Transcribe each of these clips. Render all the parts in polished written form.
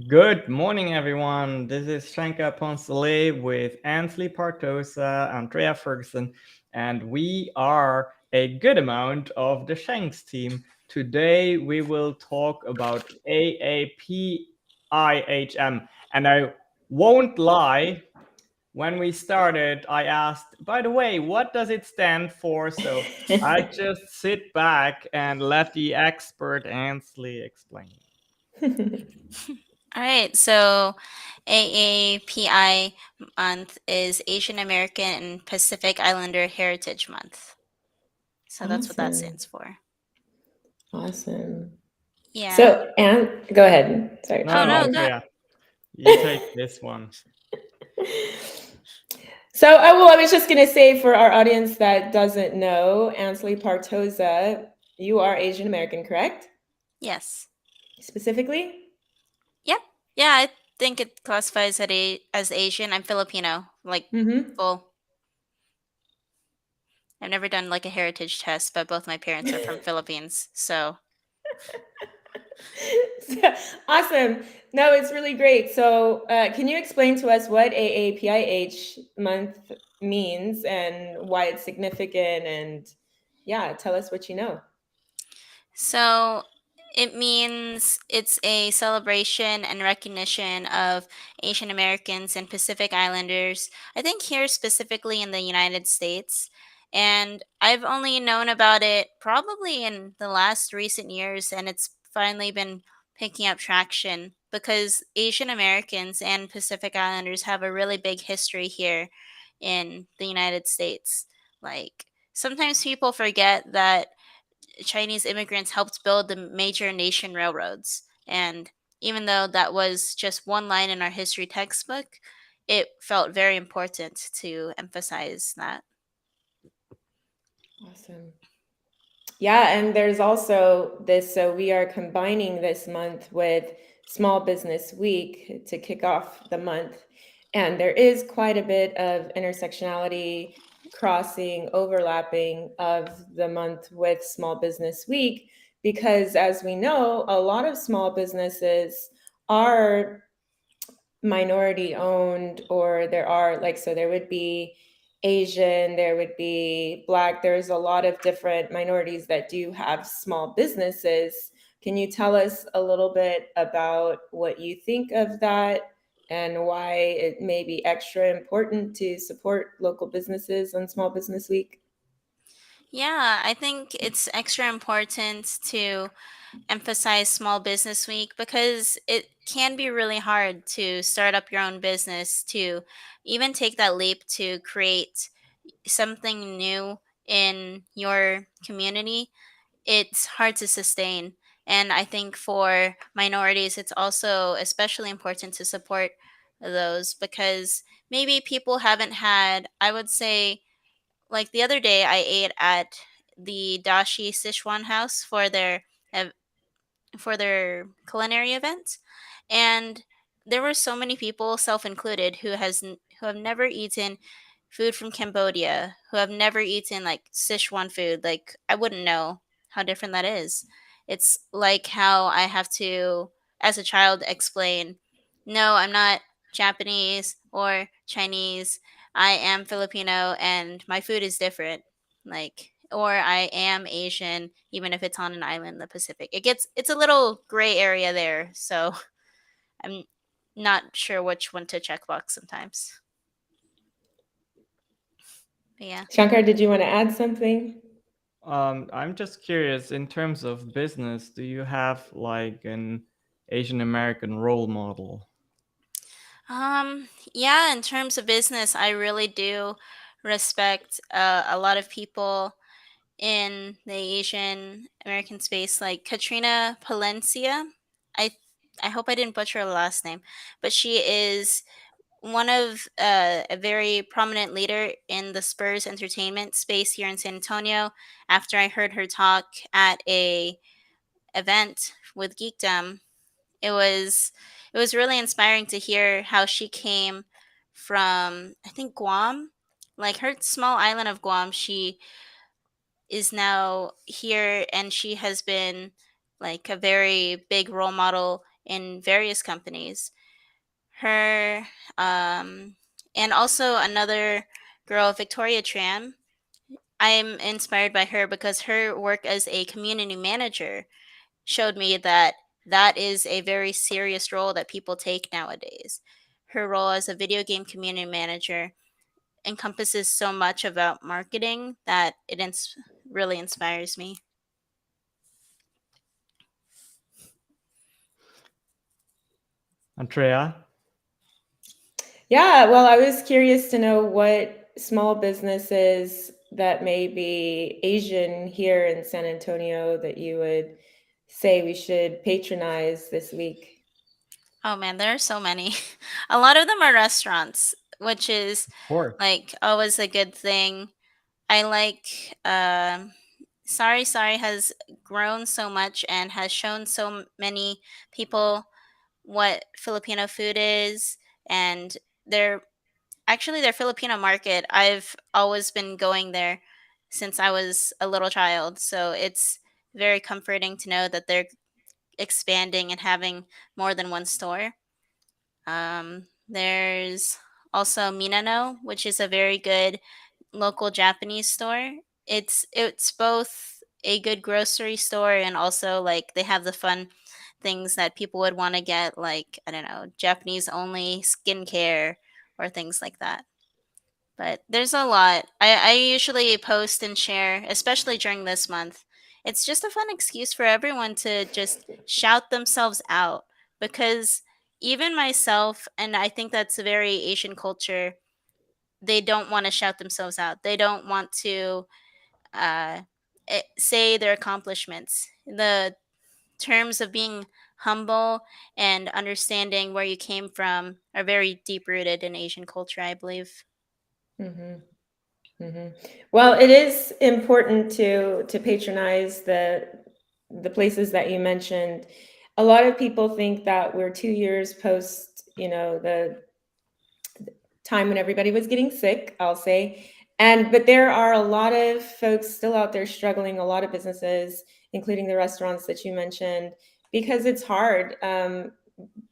Good morning, everyone. This is Shanka Ponsole with Ansley Partosa, Andrea Ferguson, and we are a good amount of the Shanks team. Today, we will talk about AAPIHM. And I won't lie, when we started, I asked, by the way, what does it stand for? So I just sit back and let the expert Ansley explain. All right, so AAPI month is Asian American and Pacific Islander Heritage Month. So that's what that Awesome. stands for. Awesome. Yeah. So, and go ahead. Sorry, No, Oh no, no, Shankar. go. Andrea, you take this one. So, I was just going to say for our audience that doesn't know, Ansley Partosa, you are Asian American, correct? Yes. Specifically? Yep. Yeah, I think it classifies as Asian. I'm Filipino, like Mm-hmm. full. I've never done like a heritage test, but both my parents are from Philippines, so So, awesome. No, it's really great. So, can you explain to us what AAPIH month means and why it's significant? And yeah, tell us what you know. So it means it's a celebration and recognition of Asian Americans and Pacific Islanders. I think here specifically in the United States. And I've only known about it probably in the last recent years, and it's finally been picking up traction because Asian Americans and Pacific Islanders have a really big history here in the United States. Like, sometimes people forget that Chinese immigrants helped build the major nation railroads. And even though that was just one line in our history textbook, it felt very important to emphasize that. Awesome. Yeah, and there's also this. So we are combining this month with Small Business Week to kick off the month. And there is quite a bit of intersectionality, crossing, overlapping of the month with Small Business Week, because as we know, a lot of small businesses are minority owned, or there are like, so there would be Asian, there would be Black, there's a lot of different minorities that do have small businesses. Can you tell us a little bit about what you think of that and why it may be extra important to support local businesses on Small Business Week? Yeah, I think it's extra important to emphasize Small Business Week because it can be really hard to start up your own business, to even take that leap to create something new in your community. It's hard to sustain. And I think for minorities, it's also especially important to support those because maybe people haven't had, I would say, like the other day, I ate at the Dashi Sichuan house ev- for their culinary event, and there were so many people, self included, who have never eaten food from Cambodia, who have never eaten like Sichuan food. Like, I wouldn't know how different that is. It's like how I have to, as a child, explain, no, I'm not Japanese or Chinese. I am Filipino and my food is different. Like, or I am Asian, even if it's on an island in the Pacific. It's a little gray area there, so I'm not sure which one to checkbox sometimes. But yeah. Shankar, did you want to add something? I'm just curious, in terms of business, do you have like an Asian American role model? Yeah, in terms of business, I really do respect a lot of people in the Asian American space, like Katrina Palencia. I I hope I didn't butcher her last name, but she is one of a very prominent leader in the Spurs entertainment space here in San Antonio. After I heard her talk at a event with Geekdom, it was it was really inspiring to hear how she came from, I think, Guam, like her small island of Guam. She is now here and she has been like a very big role model in various companies. Her, and also another girl, Victoria Tran. I'm inspired by her because her work as a community manager showed me that that is a very serious role that people take nowadays. Her role as a video game community manager encompasses so much about marketing that really inspires me. Andrea? Yeah, well, I was curious to know what small businesses that may be Asian here in San Antonio that you would say we should patronize this week. Oh man, there are so many. A lot of them are restaurants, which is Of course. like always a good thing. I like Sari Sari has grown so much and has shown many people what Filipino food is, and their their Filipino market. I've always been going there since I was a little child, so it's very comforting to know that they're expanding and having more than one store. There's also Minano, which is a very good local Japanese store. It's both a good grocery store and also like they have the fun things that people would want to get, like I don't know, Japanese only skincare or things like that. But there's a lot. I usually post and share, especially during this month. It's just a fun excuse for everyone to just shout themselves out because even myself, and I think that's a very Asian culture, they don't want to shout themselves out. They don't want to uh, say their accomplishments. The terms of being humble and understanding where you came from are very deep rooted in Asian culture, I believe. Hmm. Hmm. Well, it is important to patronize the places that you mentioned. A lot of people think that we're 2 years post, the time when everybody was getting sick, I'll say. But there are a lot of folks still out there struggling, a lot of businesses, including the restaurants that you mentioned, because it's hard.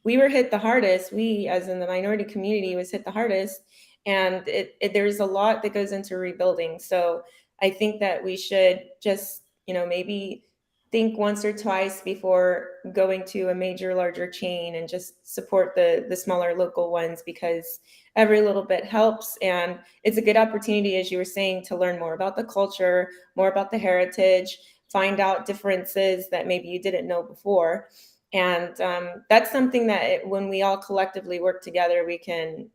We were hit the hardest. We, as in the minority community, was hit the hardest, and there's a lot that goes into rebuilding. So I think that we should just, maybe think once or twice before going to a major, larger chain, and just support the smaller local ones, because every little bit helps, and it's a good opportunity, as you were saying, to learn more about the culture, more about the heritage, find out differences that maybe you didn't know before. And that's something that when we all collectively work together, we can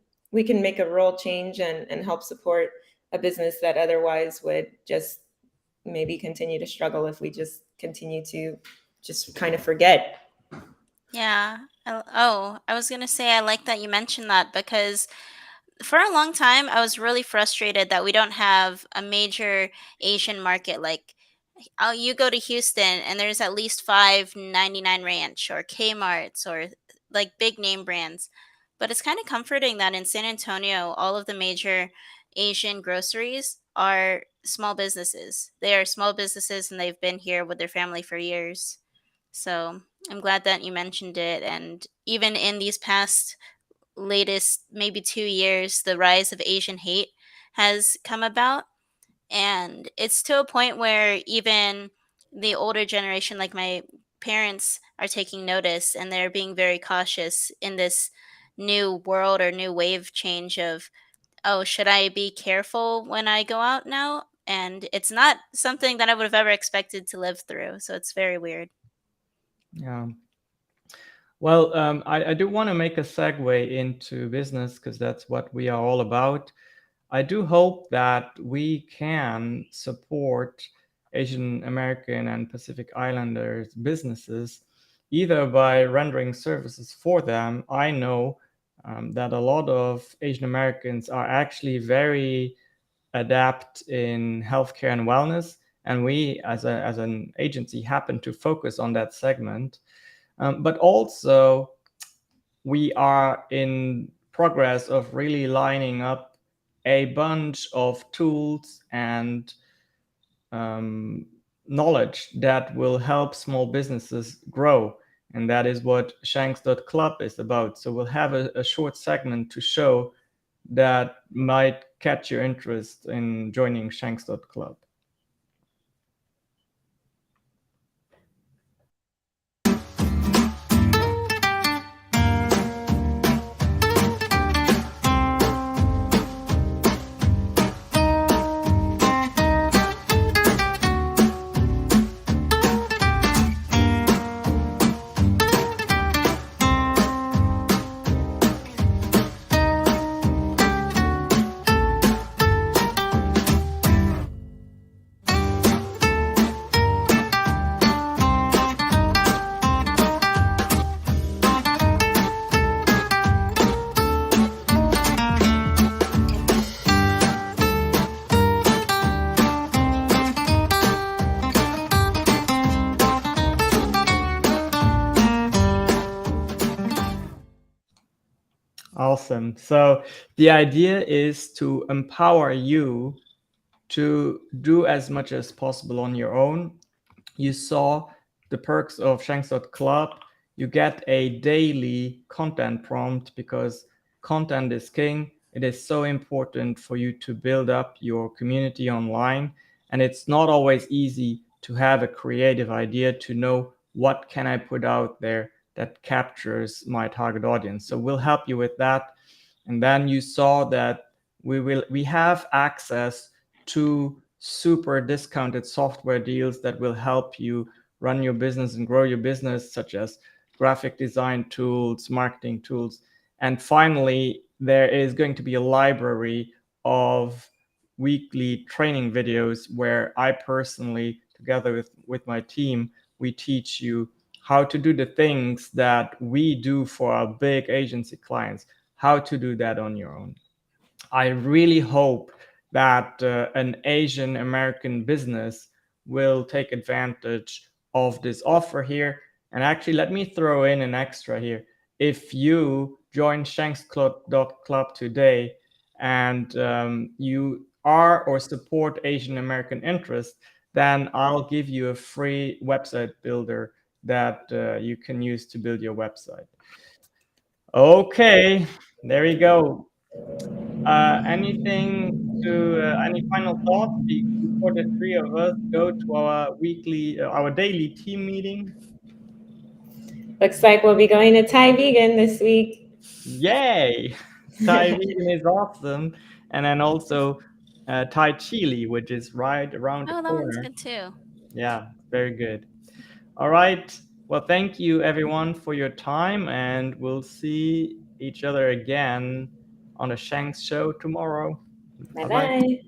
make a real change, and help support a business that otherwise would just maybe continue to struggle if we just continue to just kind of forget. Yeah. Oh, I was going to say I like that you mentioned that because for a long time I was really frustrated that we don't have a major Asian market. Like, oh, you go to Houston and there's at least 5.99 Ranch or Kmart's or like big name brands. But it's kind of comforting that in San Antonio, all of the major Asian groceries are small businesses. They are small businesses and they've been here with their family for years. So I'm glad that you mentioned it. And even in these past latest maybe 2 years, the rise of Asian hate has come about. And it's to a point where even the older generation, like my parents, are taking notice and they're being very cautious in this new world or new wave change of, oh, should I be careful when I go out now? And it's not something that I would have ever expected to live through. So it's very weird. Yeah. Well, I do want to make a segue into business because that's what we are all about. I do hope that we can support Asian American and Pacific Islanders businesses either by rendering services for them. I know that a lot of Asian Americans are actually very adept in healthcare and wellness, and we as an agency happen to focus on that segment. But also, we are in progress of really lining up a bunch of tools and knowledge that will help small businesses grow. And that is what Shanks.club is about. So we'll have a short segment to show that might catch your interest in joining Shanks.club. Awesome. So the idea is to empower you to do as much as possible on your own. You saw the perks of Shanks.club. You get a daily content prompt because content is king. It is so important for you to build up your community online. And it's not always easy to have a creative idea to know what can I put out there that captures my target audience. So we'll help you with that. And then you saw that we have access to super discounted software deals that will help you run your business and grow your business, such as graphic design tools, marketing tools. And finally, there is going to be a library of weekly training videos where I personally, together with my team, we teach you how to do the things that we do for our big agency clients, how to do that on your own. I really hope that an Asian American business will take advantage of this offer here. And actually, let me throw in an extra here. If you join Shanks.club today and you are or support Asian American interest, then I'll give you a free website builder that you can use to build your website. Okay, there you go. Anything to any final thoughts before the three of us go to our daily team meeting? Looks like we'll be going to Thai vegan this week. Yay! Thai vegan is awesome, and then also Thai chili, which is right around the Oh, that one's corner. good too. Yeah, very good. All right. Well, thank you everyone for your time, and we'll see each other again on the Shanks show tomorrow. Bye Bye bye. bye.